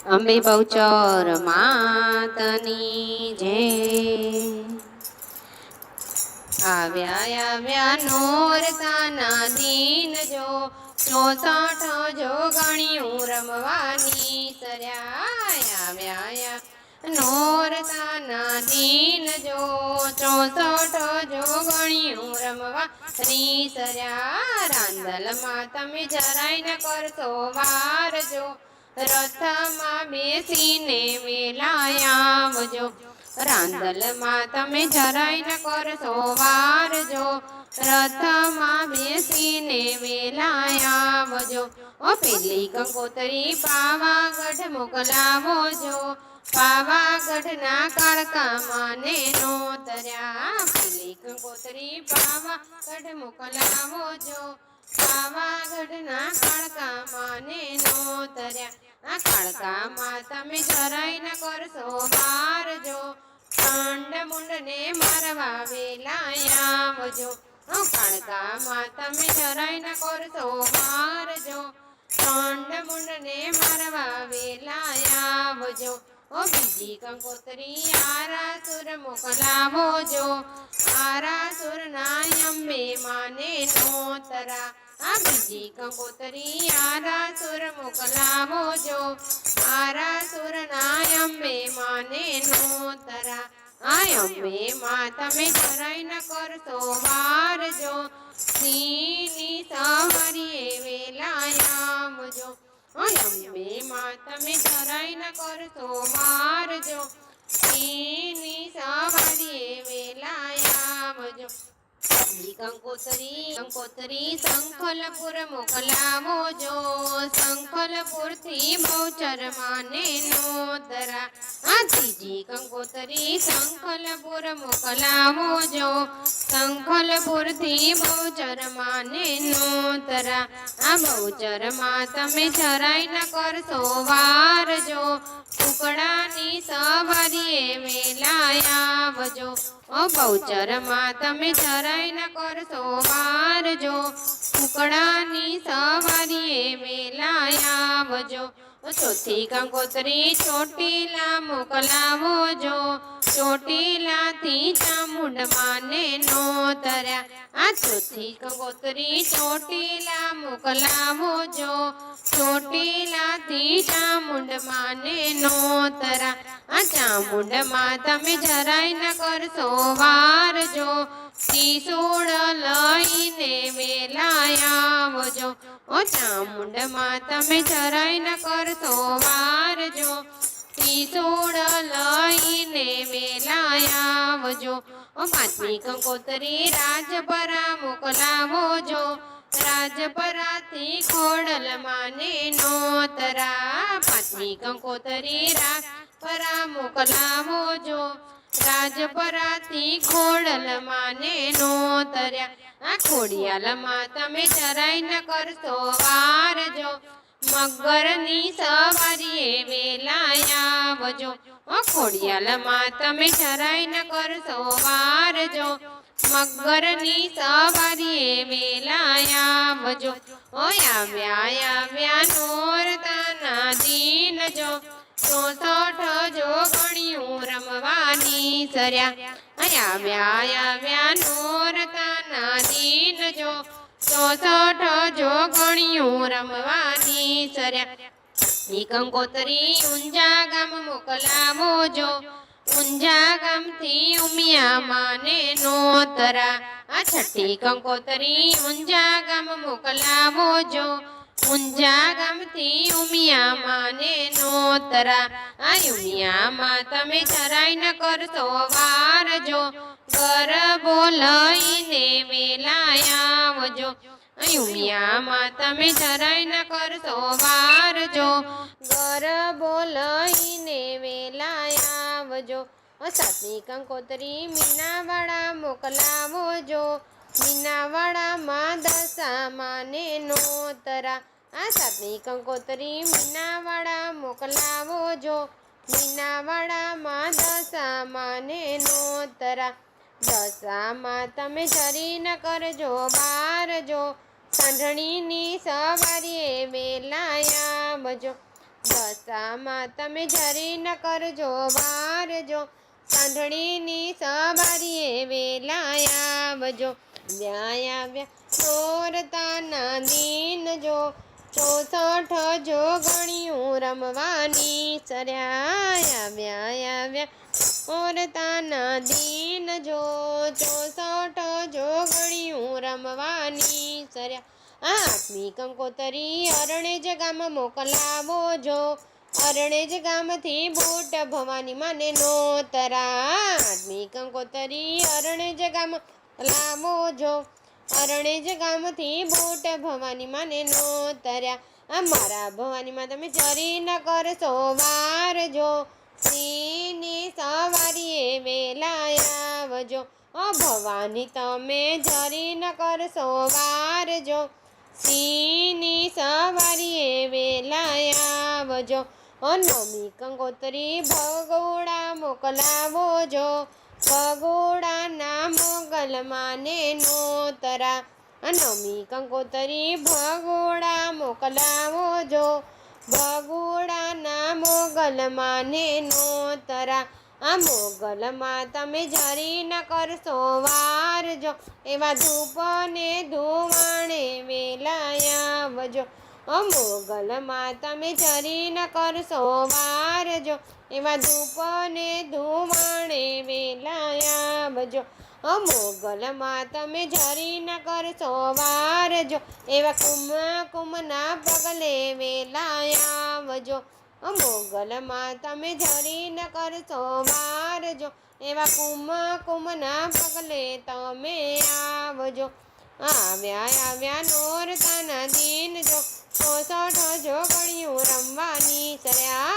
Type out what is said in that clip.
અંબે બહુચર માતની જય. આવ્યા નોરતાના દિન જો 64 જો ગણ્યું રમવાની સર્યા. આવ્યા નોરતાના દિન જો 64 જો ગણ્યું રમવાની સર્યા. રાંદલમાં તમે જરાય ન કરશો વાર જો રથમાં બેસીને વેલાયા આવજો. રાંદલમાં તમે જરાય ન કરશો વાર જો રથમાં બેસીને વેલાયા આવજો. ઓ પેલી કંકોતરી પાવાગઢ મોકલાવો જો પાવાગઢના કાળકામાં ને નોતર્યા. પેલી કંકોતરી પાવાગઢ મોકલાવો જો પાવાગઢના કાળકામાં ને નોતર્યા. આ કાળકામાં તમે જરાય ન કરશો વાર જો ચાંડ મુંડને મારવા વેલાયા આવજો. કાળકામાં તમે જરાય ન કરશો વાર જો ચાંડ મુંડને મારવા વેલાયા આવજો. ઓ બીજી કંકોતરી આરાસુર મોકલાવો જો આરાસુરના અંબે માને નોતરા. આ બીજી કંકોતરી આરાસુર મોકલાવો જો આરાસુરના અંબે માને નોતરા. આ અંબે માં તમે જરાય ન કરશો વાર જો સિંહની સવારીએ વેલાયા આવજો. અંબે માં તમે જરાય ન કરશો વાર જો સિંહની સવારીએ વેલાયા આવજો. કંકોતરી શંખલપુર મોકલાવો જો શંખલપુરથી બહુચર માને નોતરા. આ ત્રીજી કંકોતરી શંખલપુર મોકલાવો જો શંખલપુરથી બહુચર માને નોતરા. આ બહુચરમાં તમે જરાય ન કરશો વાર જો ટુકડાની સવારીએ વેલાયા આવજો. ઓ બહુચરમાં તમે જરાય ન કરશો વાર જો ટુકડાની સવારીએ વેલાયા આવજો. ચોથી કંકોતરી ચોટીલા મોકલાવો જો ચોટીલાથી ચામુંડ માને નોતર્યા. આ ચોથી કંકોતરી ચોટીલા મોકલાવો જો ચોટીલાથી ચામુંડ માને નોતરા. આ ચામુંડમાં તમે જરાય ન કરશો વાર જો ત્રિશૂળ લઈને વેલાયા આવજો. ઓ ચામુંડમાં તમે જરાય ન કરશો વાર જો ત્રિશૂળ લઈને વેલાયા આવજો. ઓ પાંચમી કંકોતરી રાજપરા મોકલાવો જો રાજપરાથી ખોડલ માને નોતરા. પાંચમી કંકોતરી રાજપરા મોકલાવો જો રાજપરાથી ખોડલ માને નોતર્યા. આ ખોડિયાલમાં તમે જરાય ન કરશો વાર જો મગરની સવારીએ વેલાયા આવજો. ઓ ખોડિયાલમાં તમે જરાય ન કરશો વાર જો મગરની સવારીએ વેલાયા આવજો. ઓ આવ્યા નોરતાના દિન જો 64 જો ગણ્યું રમવાની સર્યા. આવ્યા નોરતાના દિન જો 64 જો ગણ્યું રમવાની સર્યા. કંકોતરી ઊંઝા ગામ મોકલાવો જો ઊંઝા ગામથી ઉમિયા માને નોતરા. આ છઠ્ઠી કંકોતરી ઊંઝા ગામ મોકલાવો જો ઊંઝા ગામથી ઉમિયા માને નોતરા. આ ઉમિયામાં તમે જરાય ન કરશો વાર જો ગરબો લઈને વેલાયા આવજો. ઉમિયામાં તમે જરાય ન કરશો વાર જો ગરબો લઈને વેલાયા આવજો. સાતમી કંકોતરી મીનાવાળા મોકલાવો જો મીનાવાળામાં દશા માને નોતરા. આ સાતમી કંકોતરી મીનાવાળા મોકલાવો જો મીનાવાળામાં દશા માને નોતરા. દશામાં તમે જરી ન કરજો વાર જો સાંઢણીની સવારીએ વેલાયા આવજો. દશામાં તમે જરી ન કરજો વાર જો સાંઢળીની સવારીએ વેલા આવજો વ્યાયા નોરતાના દિન જો 64 જો ગણ્યું રમવાની સર્યા વ્યાયા નોરતાના દિન જો 64 જો ગણ્યું રમવાની સર્યા આઠમી કંકોતરી અરણેજ ગામ મોકલાવો જો અરણેજ ગામથી બુટ ભવાની માને નોતરા આઠમી કંકોતરી અરણેજ ગામ લાવો જો અરણેજ ગામથી બુટ ભવાની માને નોતર્યા મારા ભવાનીમાં તમે જરી ન કરશો વાર જો સિંહની સવારીએ વેલા આવજો ભવાની તમે જરી ન કરશો વાર જો સિંહની સવારીએ વેલા આવજો નવમી કંકોતરી ભગોડા મોકલાવો જો ભગોડાના મોગલ માને નોતરા નવમી કંકોતરી ભગોડા મોકલાવો જો ભગોડાના મોગલ માને નોતરા મોગલમાં તમે જરી ન કરશો વાર જો એવા ધૂપ ને ધુવાણે વેલા આવજો મોગલમાં તમે જરી ન કરશો વાર જો એવા ધૂપ ને ધુવાણે વેલા આવજો મોગલમાં તમે જરી ન કરશો વાર જો એવા કુમના પગલે વેલા આવજો મોગલમાં તમે જરી ન કરશો વાર જો એવા કુમના પગલે તમે આવજો આવ્યા નોરતાના દિન જો 64 જો ગણ્યું રમવાની સર્યા